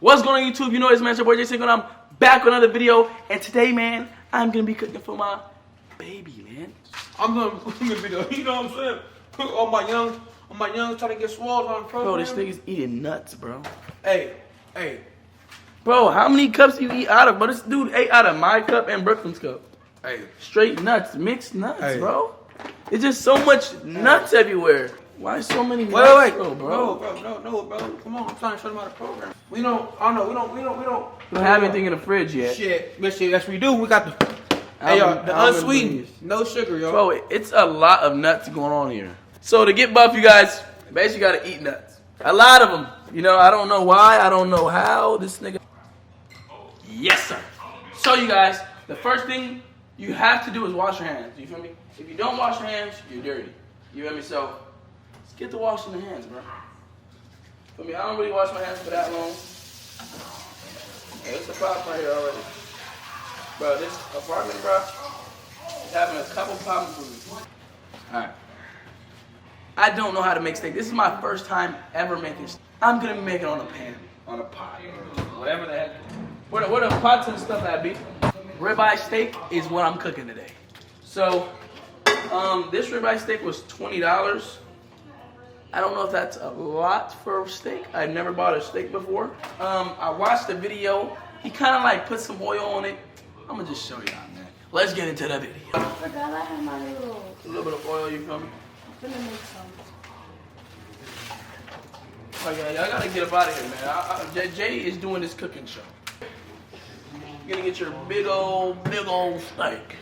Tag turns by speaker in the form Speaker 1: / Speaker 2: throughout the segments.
Speaker 1: What's going on YouTube? You know it's man, your boy Cinco, and I'm back with another video. And today, man, I'm gonna be cooking for my baby, man.
Speaker 2: I'm gonna be the, you know what I'm saying? All my young trying to get swole on the program.
Speaker 1: Bro, this nigga's eating nuts, bro.
Speaker 2: Hey.
Speaker 1: Bro, how many cups you eat out of? Bro, this dude ate out of my cup and Brooklyn's cup.
Speaker 2: Hey.
Speaker 1: Straight nuts, mixed nuts, bro. It's just so much nuts everywhere. Why so many nuts, bro?
Speaker 2: No, bro. Come on, I'm trying to show them how the program. We don't
Speaker 1: have anything in the fridge yet.
Speaker 2: Shit, yes we do. We got the, hey, y'all, the unsweetened, no sugar, y'all.
Speaker 1: Bro, it's a lot of nuts going on here. So to get buff, you guys, basically gotta eat nuts. A lot of them. You know, I don't know why, I don't know how. This nigga. Yes, sir. So you guys, the first thing you have to do is wash your hands. You feel me? If you don't wash your hands, you're dirty. You feel me? So let's get to washing the hands, bro. For me, I don't really wash my hands for that long. Hey, it's a problem right here already. Bro, this apartment, bro, is having a couple problems with me. Alright. I don't know how to make steak. This is my first time ever making steak. I'm gonna be making it on a pan, on a pot, whatever the heck. What the pots and stuff that be. Ribeye steak is what I'm cooking today. So, this ribeye steak was $20. I don't know if that's a lot for a steak. I've never bought a steak before. I watched the video. He kind of like put some oil on it. I'm gonna just show y'all, man. Let's get into the video.
Speaker 3: I forgot I had my little.
Speaker 1: A little bit of oil, you feel me?
Speaker 3: I'm gonna make some.
Speaker 1: Okay, I gotta get up out of here, man. Jay is doing this cooking show. You're gonna get your big old steak.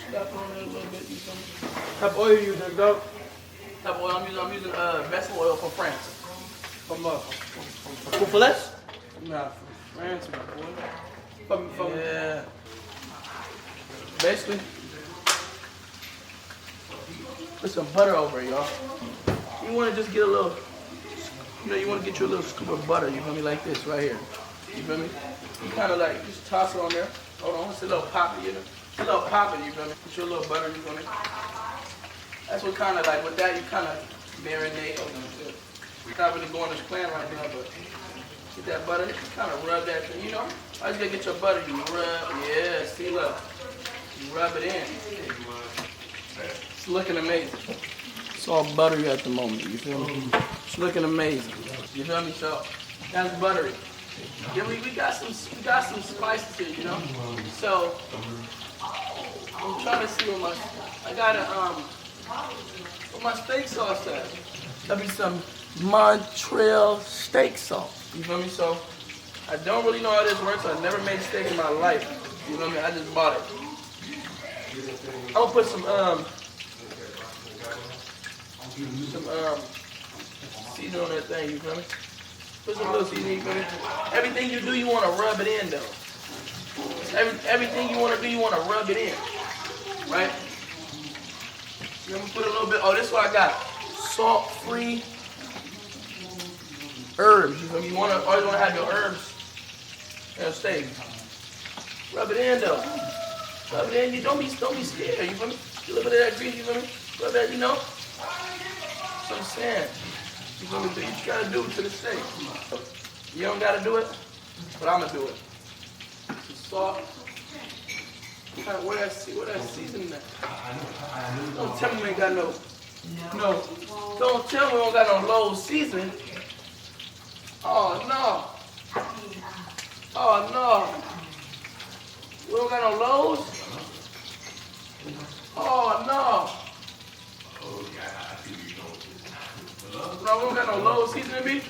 Speaker 1: Stuff on it a little bit, you feel me?
Speaker 2: What type of oil you using, dog?
Speaker 1: Type of oil I'm using vessel oil from France.
Speaker 2: For less?
Speaker 1: Nah, from France, my boy.
Speaker 2: From
Speaker 1: yeah. Basically, put some butter over it, y'all. You want to just get a little, you know, you want to get your little scoop of butter, you feel me, like this right here. You feel me? You kind of like, just toss it on there. Hold on, it's a little poppy, you know? It's a little poppy, you feel me? Put your little butter, you feel me? That's what kind of like, with that, you kind of marinate. We're not really going this plan right now, but get that butter, kind of rub that thing, you know? I just gotta get your butter, you rub, yeah, see, look. You rub it in. It's looking amazing. It's all buttery at the moment, you feel me? It's looking amazing. You feel me? So, that's buttery. Yeah, we got some spices here, you know? So, I'm trying to see what I got what my steak sauce at. That'll be some Montreal steak sauce. You feel me? So, I don't really know how this works. I've never made steak in my life. You feel me? I just bought it. I'm gonna put some seasoning on that thing, you feel me? Put some little seasoning, you feel me? Everything you do, you wanna rub it in though. Everything you wanna do, you wanna rub it in. Right? Then we put a little bit, oh, this is what I got. Salt-free herbs, you feel me? You always wanna have your herbs in a steak. Rub it in though. Rub it in, you don't be scared, you feel me? A little bit of that grease, you feel me? Rub that, you know? Some sand. You feel me? So you gotta do it to the steak. You don't gotta do it, but I'm gonna do it. Some salt. Where that seasoning at? Don't tell me we ain't got no. Don't tell me we don't got no low seasoning. Oh no. Oh no. We don't got no lows? Oh no. No, we don't got no low seasoning beef?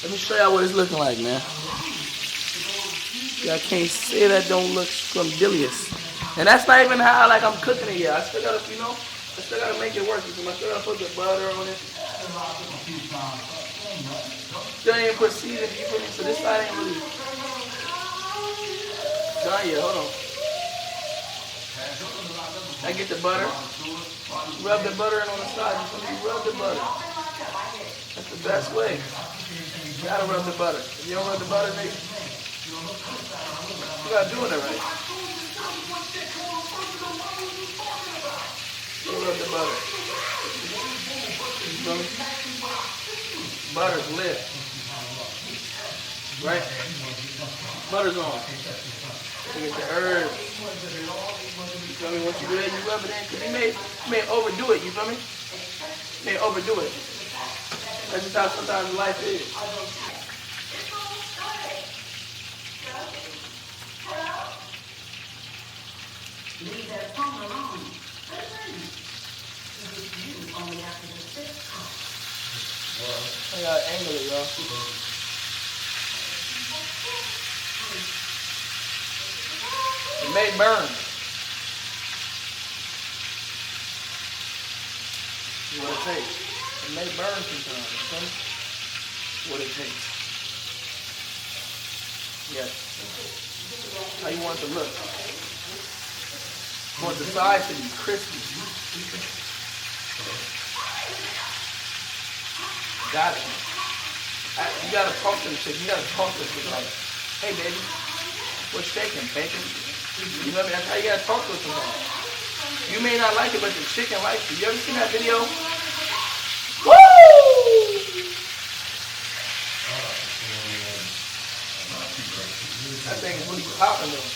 Speaker 1: Let me show y'all what it's looking like, man. Y'all can't say that don't look scrumdiddlyous. And that's not even how like I'm cooking it yet. I still gotta, you know, I still gotta make it work. I still gotta put the butter on it. Still ain't put seasoning, you feel me? So this side ain't really done yet, hold on. I get the butter. Rub the butter in on the side. You feel me? Rub the butter. That's the best way. You gotta rub the butter. If you don't rub the butter, nigga, you're not doing it right. You rub the butter. You feel me? butter's lit. Right? Butter's on. You get the herbs. You feel me? Once you do that, you rub it in. Because you may overdo it, you feel me? You may overdo it. That's just how sometimes life is.
Speaker 4: Leave that phone alone. You only have to do 6 calls.
Speaker 1: I gotta angle it, y'all. It may burn. What it takes. It may burn sometimes. You feel me? What it takes. Yes. How you want it to look? You want the sides to be crispy. Got it. You gotta talk to the chick. You gotta talk to the chick like, hey baby, what's shaking, bacon? You know what I mean? That's how you gotta talk to her sometimes. You may not like it, but the chicken likes it. You ever seen that video? Woo! That thing is really popping though.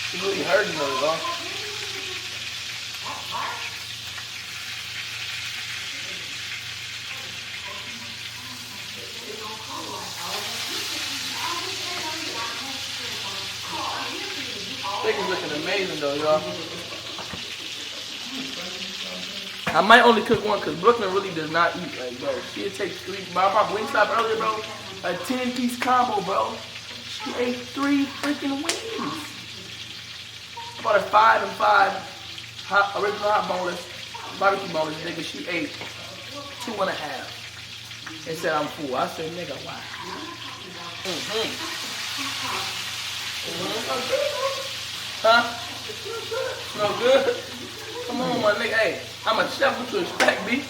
Speaker 1: It's really hurting though, y'all. Steak is looking amazing though, y'all. I might only cook one because Brooklyn really does not eat like, bro. She'll take 3. I bought Wingstop earlier, bro. A 10-piece combo, bro. She ate 3 freaking wings. I bought a 5 and 5 original hot boneless, barbecue boneless, nigga. She ate 2.5 and said I'm full. I said, nigga, why? Huh? Smell good? Come on, my nigga. Hey, I'm a chef. What you expect, B?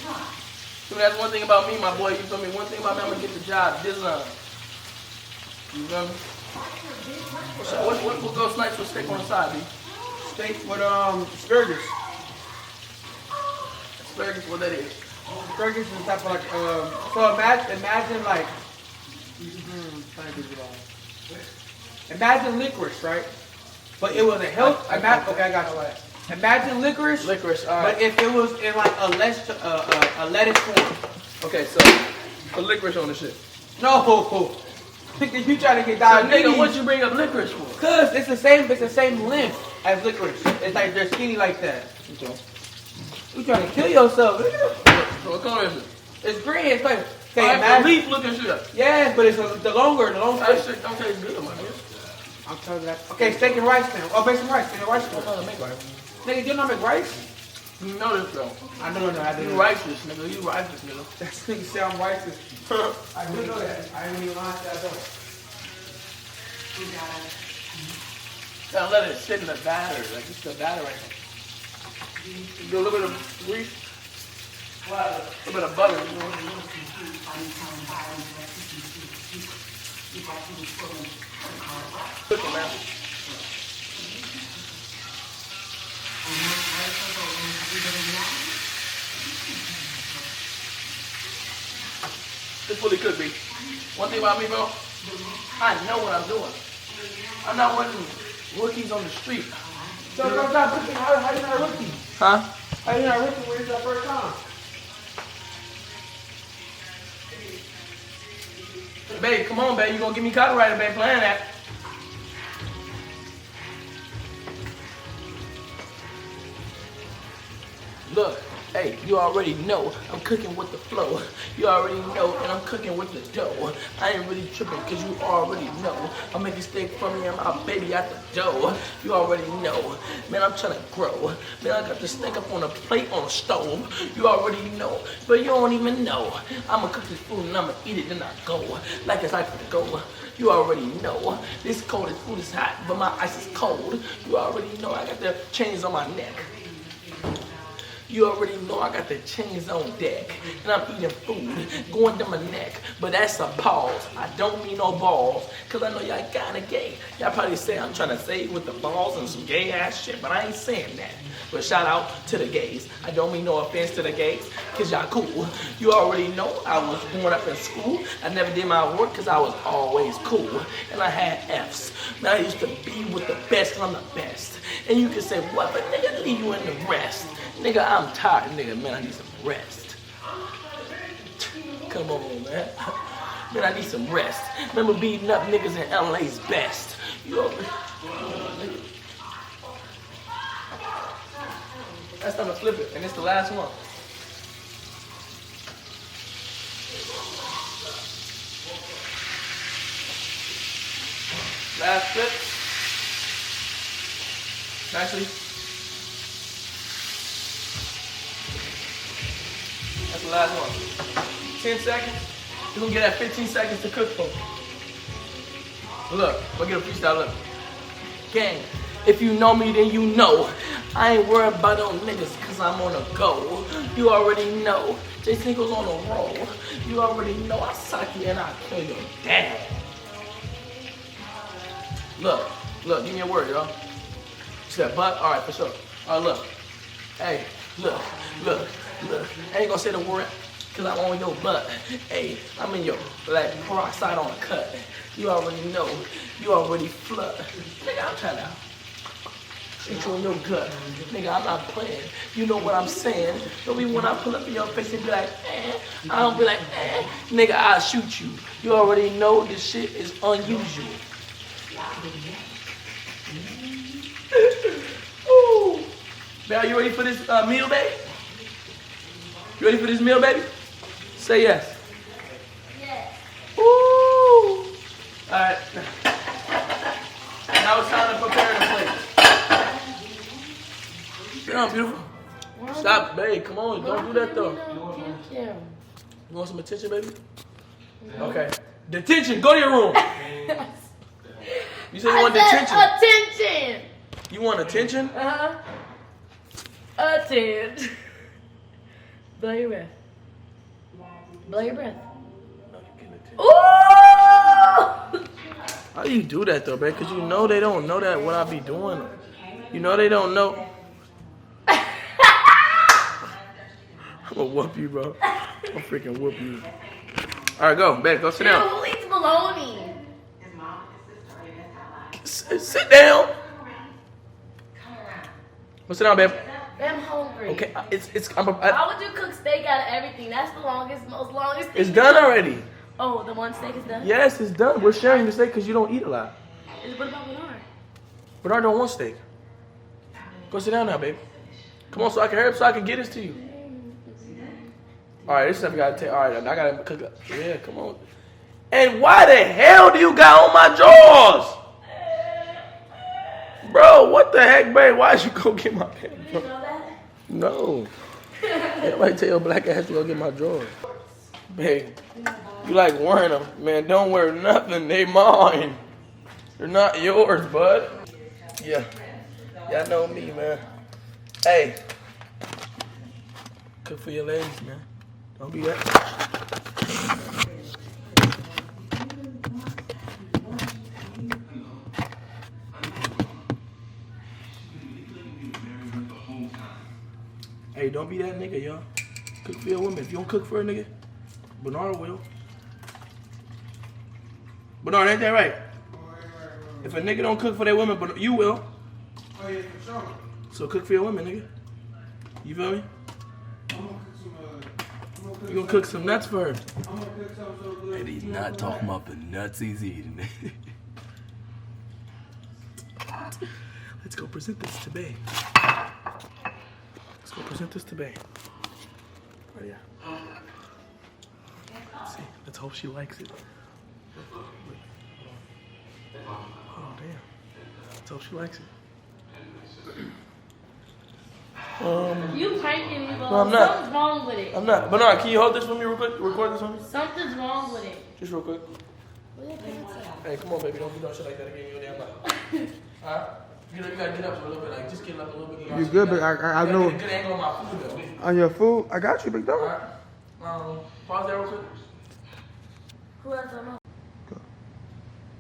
Speaker 1: So that's one thing about me, my boy. You feel me? One thing about me, I'm gonna get the job done. You feel me? What goes nice with steak on the side, B?
Speaker 2: Steak with asparagus.
Speaker 1: Asparagus, what that is?
Speaker 2: Asparagus is type of like so imagine like imagine licorice, right? But it was a health. Okay, I got you. Imagine licorice.
Speaker 1: Licorice, all right.
Speaker 2: But if it was in like a lettuce form.
Speaker 1: Okay, so put licorice on the shit.
Speaker 2: No, because you trying to get
Speaker 1: So,
Speaker 2: diabetes.
Speaker 1: nigga, what you bring up licorice for?
Speaker 2: Cause it's the same length as licorice. It's like they're skinny like that.
Speaker 1: Okay.
Speaker 2: You trying to kill yourself, nigga?
Speaker 1: So what color is it?
Speaker 2: It's green. It's like
Speaker 1: Alright, the leaf looking shit.
Speaker 2: yes, but it's the longer.
Speaker 1: That shit don't taste good, my nigga.
Speaker 2: I'm telling you that. Okay, steak and rice then. Oh, make some rice. Make rice.
Speaker 1: I'm trying to make rice.
Speaker 2: Nigga, you not make rice?
Speaker 1: You know this though.
Speaker 2: I know. I didn't
Speaker 1: You
Speaker 2: know.
Speaker 1: righteous, nigga. You righteous, nigga.
Speaker 2: That nigga say I'm righteous. I do know that. I didn't even lie to that though.
Speaker 1: Gotta let it sit in the batter, like it's the batter right now. Do a little bit of grease, a little bit of butter. You know? Cook it, man. It's fully cooked, B. One thing about me, bro, I know what I'm doing. I'm not one of them rookies on the street.
Speaker 2: So, stop cooking. How you not a rookie?
Speaker 1: Huh?
Speaker 2: How you not a rookie when it's your first time?
Speaker 1: Babe, come on, babe. You gonna get me copyrighted, babe, playing that. Look, hey, you already know I'm cooking with the flow. You already know, and I'm cooking with the dough. I ain't really tripping, cause you already know. I'm making steak for me and my baby at the dough. You already know. Man, I'm trying to grow. Man, I got the steak up on a plate on a stove. You already know, but you don't even know. I'ma cook this food and I'ma eat it, then I go. Like it's like to go. You already know. This cold, this food is hot, but my ice is cold. You already know I got the chains on my neck. You already know I got the chains on deck. And I'm eating food, going down my neck. But that's a pause. I don't mean no balls. Cause I know y'all kinda gay. Y'all probably say I'm trying to say with the balls and some gay ass shit, but I ain't saying that. But shout out to the gays. I don't mean no offense to the gays, cause y'all cool. You already know I was growing up in school. I never did my work cause I was always cool. And I had F's. Man, I used to be with the best cause I'm the best. And you can say, what, but nigga, leave you in the rest. Nigga, I'm tired, nigga, man, I need some rest. Come on, man. Man, I need some rest. Remember beating up niggas in LA's best. You over? That's time to flip it, and it's the last one. Last flip. Nicely. That's the last one. 10 seconds. You're gonna get that 15 seconds to cook for. Look, we'll get a freestyle look. Gang, if you know me, then you know. I ain't worried about them niggas cause I'm on a go. You already know. Cinco's on a roll. You already know I sock you and I kill your dad. Look, give me a word, y'all. See that butt? Alright, for sure. Alright, look. Hey, look. I ain't gonna say the word cause I'm on your butt. Hey, I'm in your like peroxide on a cut. You already know. You already flood. Nigga, I'm trying to shoot you in your gut. Nigga, I'm not playing. You know what I'm saying. Don't be when I pull up in your face and be like, I don't be like, Nigga, I'll shoot you. You already know this shit is unusual. Ooh. Now, you ready for this meal, baby? You ready for this meal, baby? Say yes.
Speaker 3: Yes.
Speaker 1: Ooh. All right. Now it's time to prepare the plate. Get on, beautiful. Stop, babe. Come on. Don't do that, though. You want some attention, baby? Okay. Detention. Go to your room. You said you want detention.
Speaker 3: Attention.
Speaker 1: You want attention?
Speaker 3: Attention. Blow your breath. Blow your breath. Ooh!
Speaker 1: How do you do that though, babe? Cause you know they don't know that what I be doing. You know they don't know. I'm gonna whoop you, bro. I'm freaking whoop you. All right, go, babe. Go sit down.
Speaker 3: Who eats bologna?
Speaker 1: Sit down. Go sit down, babe.
Speaker 3: I'm hungry.
Speaker 1: Okay,
Speaker 3: Why would you cook steak out of everything? That's the longest thing.
Speaker 1: It's done already.
Speaker 3: Oh, the one steak is done?
Speaker 1: Yes, it's done. We're sharing the steak because you don't eat a lot.
Speaker 3: What about Bernard?
Speaker 1: Bernard don't want steak. Go sit down now, babe. Come on, so I can hurry up so I can get this to you. All right, this stuff you gotta take. All right, I gotta cook up. Yeah, come on. And why the hell do you got on my drawers? Bro, what the heck, babe? Why'd you go get my pants?
Speaker 3: You know that?
Speaker 1: No. Everybody tell your black ass to go get my drawers. Babe, you like wearing them. Man, don't wear nothing. They mine. They're not yours, bud. Yeah. Y'all know me, man. Hey. Cook for your ladies, man. Don't be that. Hey, don't be that nigga, y'all. Cook for your woman. If you don't cook for a nigga, Bernard will. Bernard, ain't that right? If a nigga don't cook for their woman, but you will.
Speaker 2: Oh yeah, for sure.
Speaker 1: So cook for your woman, nigga. You feel me? You gonna cook some nuts for her.
Speaker 2: I'm gonna cook something so good.
Speaker 5: And he's not talking about the nuts he's eating.
Speaker 1: Let's go present this to Bae. Let's go present this to Bae. Oh yeah. Let's see. Let's hope she likes it. Oh damn. Let's hope she likes it.
Speaker 3: You pranking me, bro.
Speaker 1: No, I'm not.
Speaker 3: Something's wrong with it.
Speaker 1: I'm not. Bernard, can you hold this for me real quick? Record this for me?
Speaker 3: Something's wrong with it.
Speaker 1: Just real quick. Hey, come on, baby. Don't do no shit like that again. You're damn loud. Alright? You know, you gotta get up a little bit, like just get up a little bit.
Speaker 6: You good, but I
Speaker 1: You
Speaker 6: know
Speaker 1: gotta get a good angle on my food though.
Speaker 6: on your food. I got you, big dog.
Speaker 1: Alright. Pause that real quick.
Speaker 3: Who else I know?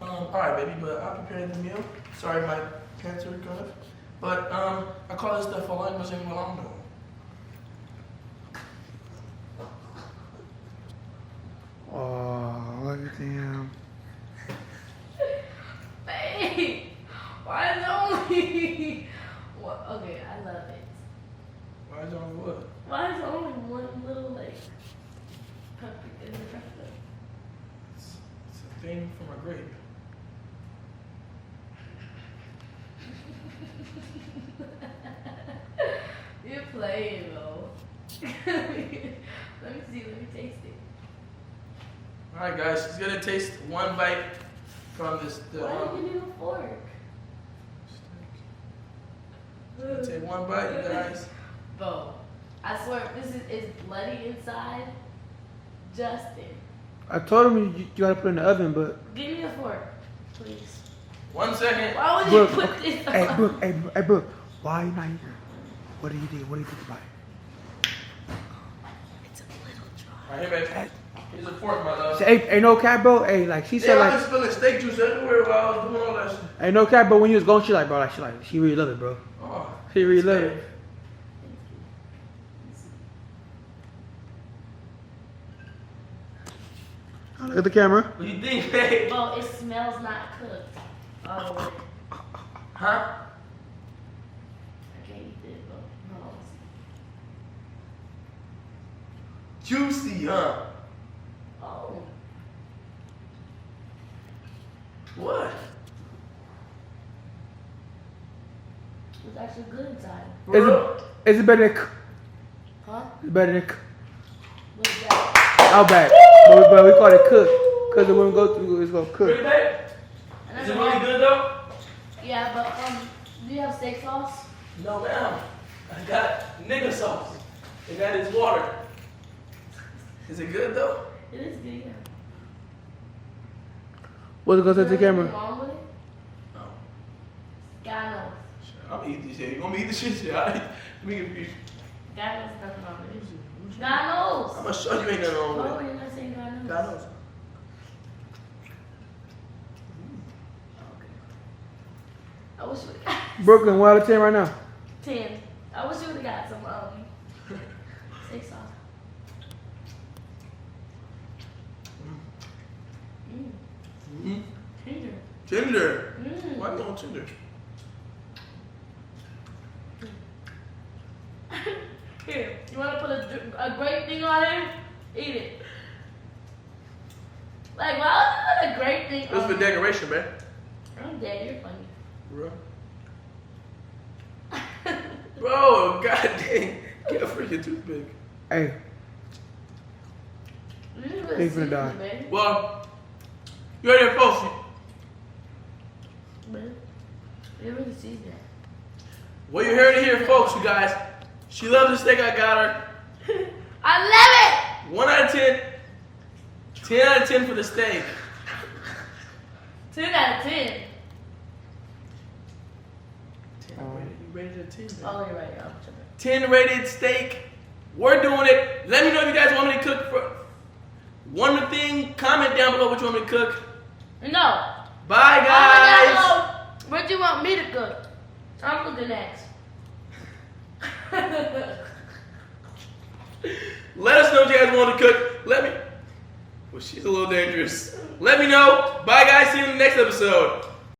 Speaker 1: Alright, baby, but I prepared the meal. Sorry, my pants are good. But I call this stuff falando sin volando.
Speaker 6: Oh, look at him.
Speaker 3: Hey, why is it only? Well, okay, I love it.
Speaker 1: Why is it on what?
Speaker 3: Why is it only one little like paprika in the pepper?
Speaker 1: It's a thing from a grape.
Speaker 3: You're playing, bro. Let me see. Let me taste it.
Speaker 1: Alright, guys, she's gonna taste one bite from this.
Speaker 3: Why are you giving a fork?
Speaker 1: Take one bite, you guys.
Speaker 3: Bro, I swear, if this is bloody inside, Justin,
Speaker 6: I told him you gotta put it in the oven, but
Speaker 3: give me a fork, please.
Speaker 1: 1 second.
Speaker 3: Why would you
Speaker 6: Brooke,
Speaker 3: put this
Speaker 6: hey,
Speaker 3: on?
Speaker 6: Brooke, hey, Brooke, why are you not eating? What do you think? What do you think about it?
Speaker 3: It's a little dry.
Speaker 1: Alright, here, baby. Here's a fork, my love.
Speaker 6: Say, hey, no cap, bro. Hey, like she said,
Speaker 1: Yeah, I
Speaker 6: like,
Speaker 1: was spilling steak juice everywhere while I was doing all that shit.
Speaker 6: hey, no cap, bro. When you was going, she she really love it, bro.
Speaker 1: Oh,
Speaker 6: She really love it. Look at the camera.
Speaker 1: what do you think, babe?
Speaker 3: Bro, it smells not cooked. All the way.
Speaker 1: Huh?
Speaker 3: I can't eat this, bro. No.
Speaker 1: Juicy, huh?
Speaker 3: Oh.
Speaker 1: What?
Speaker 3: It's actually good inside.
Speaker 6: Is it better than
Speaker 3: Huh?
Speaker 6: It's better than
Speaker 3: What is that?
Speaker 6: Outback? But we call it cook because it wouldn't go through. It's gonna
Speaker 1: Really,
Speaker 6: cook.
Speaker 1: babe?
Speaker 3: And
Speaker 1: Is it
Speaker 3: then
Speaker 1: really good, though?
Speaker 3: Yeah, but do you have steak sauce?
Speaker 1: No, ma'am. I got nigga sauce. And that is water. Is it good, though?
Speaker 3: It is good, yeah.
Speaker 6: What's it gonna say to the
Speaker 3: Anything
Speaker 6: camera?
Speaker 3: wrong with it?
Speaker 1: No.
Speaker 3: God knows.
Speaker 1: I'm gonna eat this shit. You want me to eat the shit? Alright? Let me get you.
Speaker 3: God knows nothing wrong with it. God knows.
Speaker 1: I'm gonna show you ain't nothing wrong
Speaker 3: Oh,
Speaker 1: with it.
Speaker 3: you're not saying God knows.
Speaker 1: God knows.
Speaker 3: I wish we got
Speaker 6: Brooklyn, 1 out of 10 right now.
Speaker 3: 10. I wish we would have got some steak sauce.
Speaker 1: Mm-hmm.
Speaker 3: Tender.
Speaker 1: Tender.
Speaker 3: Mm.
Speaker 1: Why you on Tinder?
Speaker 3: Here, you want to put a great thing on it? Eat it. Like, why would you put a great thing
Speaker 1: It was
Speaker 3: on
Speaker 1: for decoration, man.
Speaker 3: I'm dead, you're funny.
Speaker 1: Bro. Bro, god dang. Get a freaking toothpick.
Speaker 6: Hey, He's gonna die.
Speaker 3: Man.
Speaker 1: Well, you heard it, folks.
Speaker 3: Man. You really see that.
Speaker 1: Well, you heard it here, folks, you guys. She loves the steak I got her.
Speaker 3: I love
Speaker 1: 1 out of 10. 10 out of 10 for the steak.
Speaker 3: it! 10 out of 10.
Speaker 1: 10 rated. You rated a 10. Man.
Speaker 3: Oh, you're right, y'all.
Speaker 1: 10 rated steak. We're doing it. Let me know if you guys want me to cook for one thing. Comment down below what you want me to cook.
Speaker 3: No.
Speaker 1: Bye, guys.
Speaker 3: What do you want me to cook? I'm cooking next.
Speaker 1: Let us know what you guys want to cook. Let me. Well, she's a little dangerous. Let me know. Bye, guys. See you in the next episode.